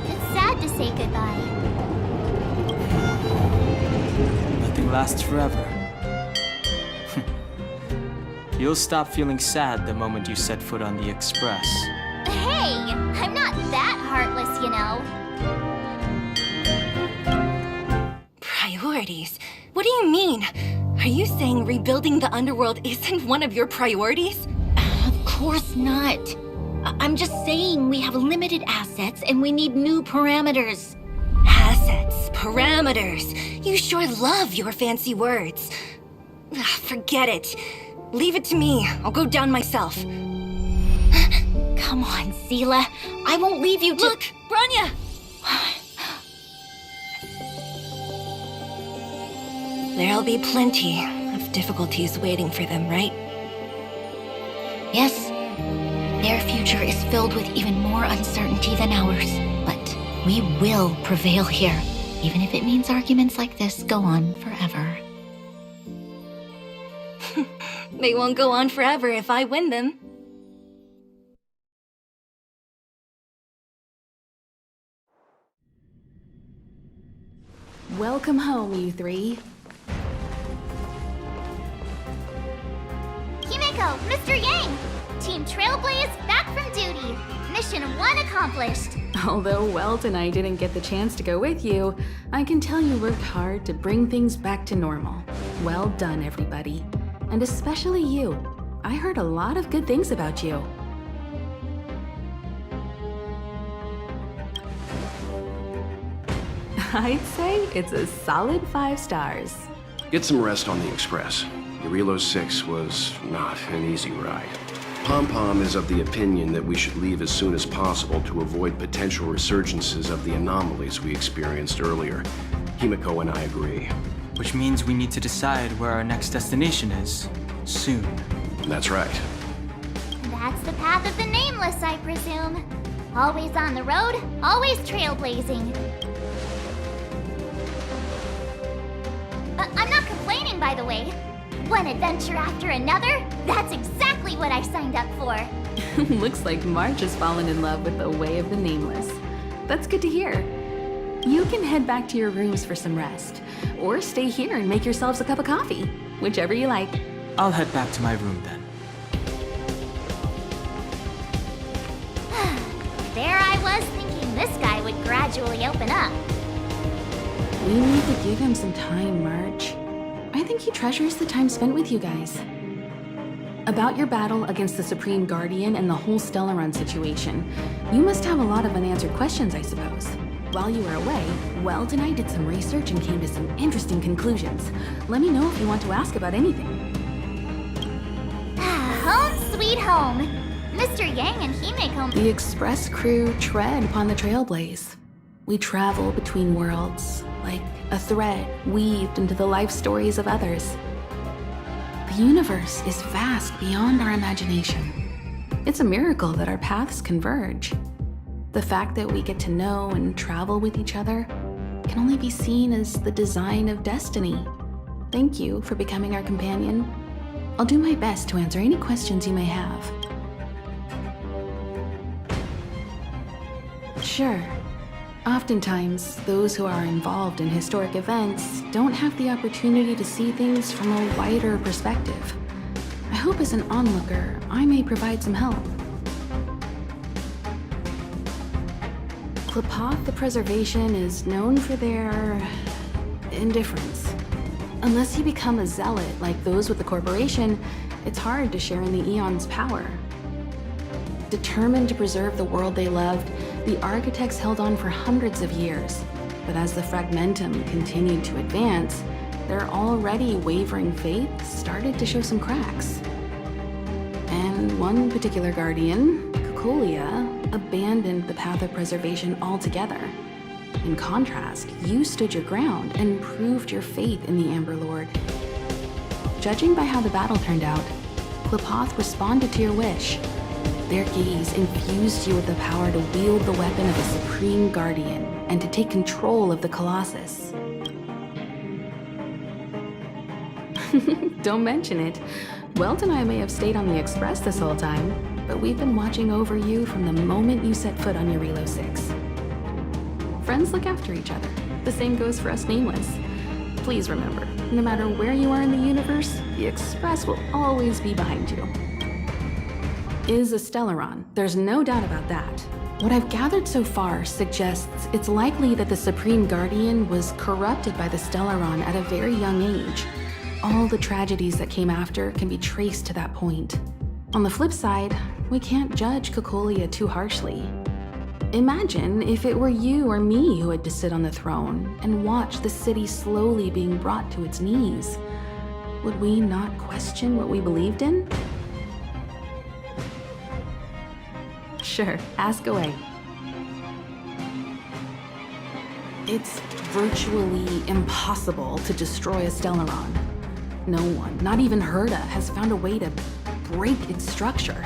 It's sad to say goodbye. Nothing lasts forever. You'll stop feeling sad the moment you set foot on the Express. Hey, I'm not that heartless, you know. Priorities? What do you mean? Are you saying rebuilding the underworld isn't one of your priorities? Of course not. I'm just saying we have limited assets and we need new parameters. Assets, parameters. You sure love your fancy words. Forget it. Leave it to me. I'll go down myself. Come on, Seele. I won't leave you to— Look, Bronya! There'll be plenty of difficulties waiting for them, right? Yes, their future is filled with even more uncertainty than ours. But we will prevail here, even if it means arguments like this go on forever. They won't go on forever if I win them. Welcome home, you three. Himeko, Mr. Yang! Team Trailblaze back from duty. Mission 1 accomplished. Although Welt and I didn't get the chance to go with you, I can tell you worked hard to bring things back to normal. Well done, everybody. And especially you. I heard a lot of good things about you. I'd say it's a solid 5 stars. Get some rest on the Express. Eurilo 6 was not an easy ride. Pom-Pom is of the opinion that we should leave as soon as possible to avoid potential resurgences of the anomalies we experienced earlier. Himeko and I agree. Which means we need to decide where our next destination is. Soon. That's right. That's the path of the nameless, I presume. Always on the road, always trailblazing. I'm not complaining, by the way. One adventure after another, that's exactly what I signed up for. Looks like March has fallen in love with the way of the nameless. That's good to hear. You can head back to your rooms for some rest, or stay here and make yourselves a cup of coffee, whichever you like. I'll head back to my room then. There I was thinking this guy would gradually open up. We need to give him some time, March. I think he treasures the time spent with you guys. About your battle against the Supreme Guardian and the whole Stellaron situation, you must have a lot of unanswered questions, I suppose. While you were away, Welt and I did some research and came to some interesting conclusions. Let me know if you want to ask about anything. Home sweet home. Mr. Yang and Himeko. The Express crew tread upon the Trailblaze. We travel between worlds, like a thread weaved into the life stories of others. The universe is vast beyond our imagination. It's a miracle that our paths converge. The fact that we get to know and travel with each other can only be seen as the design of destiny. Thank you for becoming our companion. I'll do my best to answer any questions you may have. Sure. Oftentimes, those who are involved in historic events don't have the opportunity to see things from a wider perspective. I hope as an onlooker, I may provide some help. Qlipoth the Preservation is known for their indifference. Unless you become a zealot like those with the corporation, it's hard to share in the Aeon's power. Determined to preserve the world they loved, the architects held on for hundreds of years. But as the Fragmentum continued to advance, their already wavering faith started to show some cracks. And one particular guardian, Cocolia, abandoned the path of preservation altogether. In contrast, you stood your ground and proved your faith in the Amber Lord. Judging by how the battle turned out, Qlipoth responded to your wish. Their gaze infused you with the power to wield the weapon of a Supreme Guardian and to take control of the Colossus. Don't mention it. Welt and I may have stayed on the Express this whole time, but we've been watching over you from the moment you set foot on Eurilo 6. Friends look after each other. The same goes for us Nameless. Please remember, no matter where you are in the universe, the Express will always be behind you. Is a Stellaron, there's no doubt about that. What I've gathered so far suggests it's likely that the Supreme Guardian was corrupted by the Stellaron at a very young age. All the tragedies that came after can be traced to that point. On the flip side, we can't judge Cocolia too harshly. Imagine if it were you or me who had to sit on the throne and watch the city slowly being brought to its knees. Would we not question what we believed in? Sure, ask away. It's virtually impossible to destroy a Stellaron. No one, not even Herta, has found a way to break its structure.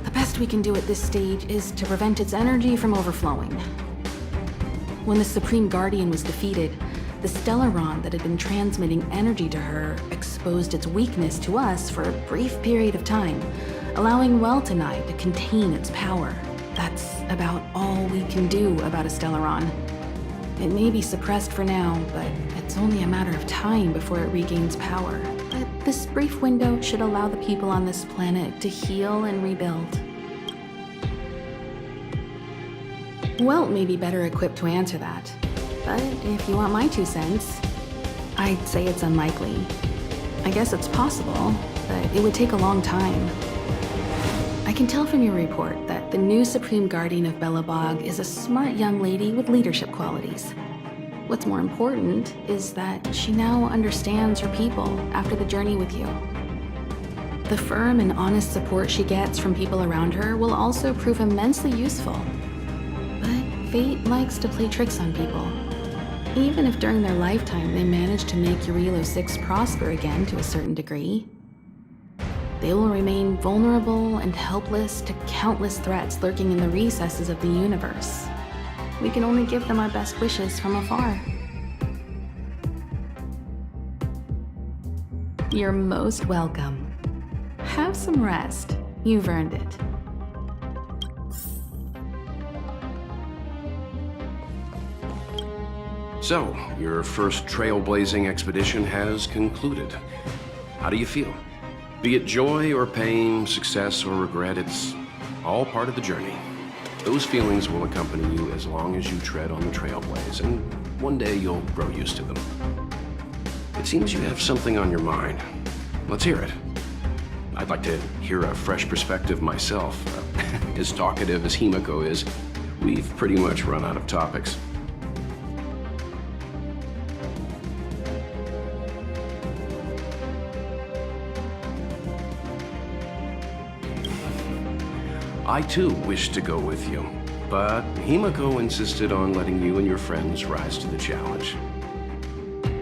The best we can do at this stage is to prevent its energy from overflowing. When the Supreme Guardian was defeated, the Stellaron that had been transmitting energy to her exposed its weakness to us for a brief period of time, allowing Weltanite to contain its power. That's about all we can do about a Stellaron. It may be suppressed for now, but it's only a matter of time before it regains power. But this brief window should allow the people on this planet to heal and rebuild. Welt may be better equipped to answer that, but if you want my 2 cents, I'd say it's unlikely. I guess it's possible, but it would take a long time. I can tell from your report that the new Supreme Guardian of Belobog is a smart young lady with leadership qualities. What's more important is that she now understands her people after the journey with you. The firm and honest support she gets from people around her will also prove immensely useful. But fate likes to play tricks on people. Even if during their lifetime they manage to make Eurilo 6 prosper again to a certain degree, they will remain vulnerable and helpless to countless threats lurking in the recesses of the universe. We can only give them our best wishes from afar. You're most welcome. Have some rest. You've earned it. So, your first trailblazing expedition has concluded. How do you feel? Be it joy or pain, success or regret, it's all part of the journey. Those feelings will accompany you as long as you tread on the trailblaze, and one day you'll grow used to them. It seems you have something on your mind. Let's hear it. I'd like to hear a fresh perspective myself. As talkative as Himiko is, we've pretty much run out of topics. I too wish to go with you, but Himiko insisted on letting you and your friends rise to the challenge.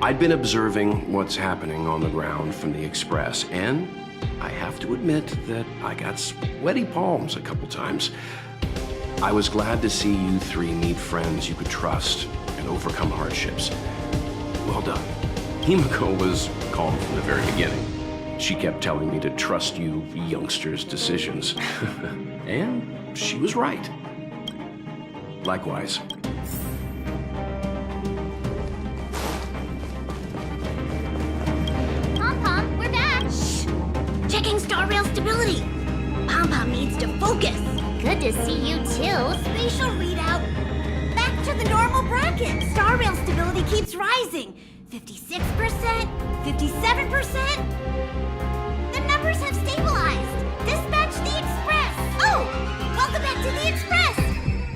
I'd been observing what's happening on the ground from the Express, and I have to admit that I got sweaty palms a couple times. I was glad to see you 3 meet friends you could trust and overcome hardships. Well done. Himiko was calm from the very beginning. She kept telling me to trust you youngsters' decisions. And she was right. Likewise. Pom-Pom, we're back! Shh! Checking star rail stability! Pom-Pom needs to focus! Good to see you too. Spatial readout! Back to the normal bracket! Star rail stability keeps rising! 56%, 57%? The numbers have stabilized! Dispatch the Express! Oh! Welcome back to the Express!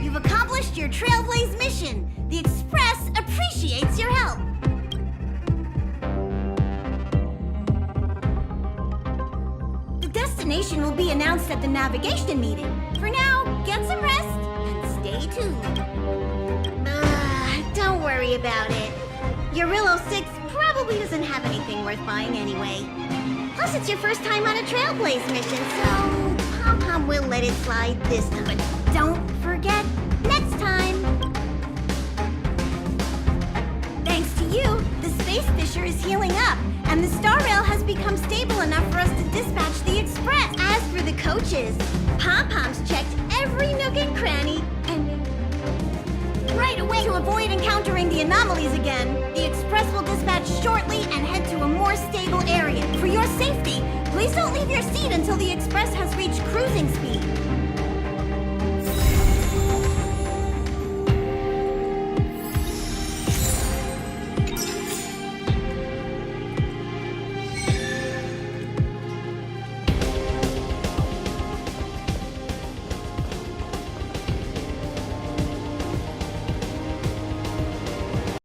You've accomplished your Trailblaze mission. The Express appreciates your help. The destination will be announced at the navigation meeting. For now, get some rest and stay tuned. Don't worry about it. Eurilo 6 probably doesn't have anything worth buying anyway. Plus, it's your first time on a Trailblaze mission, so Pom-Pom will let it slide this time. But don't forget, next time! Thanks to you, the Space Fisher is healing up, and the Star Rail has become stable enough for us to dispatch the Express. Express. As for the coaches, Pom-Pom's checked every nook and cranny, and right away to avoid encountering the anomalies again. The Express will dispatch shortly and head to a more stable area. For your safety, please don't leave your seat until the Express has reached cruising speed.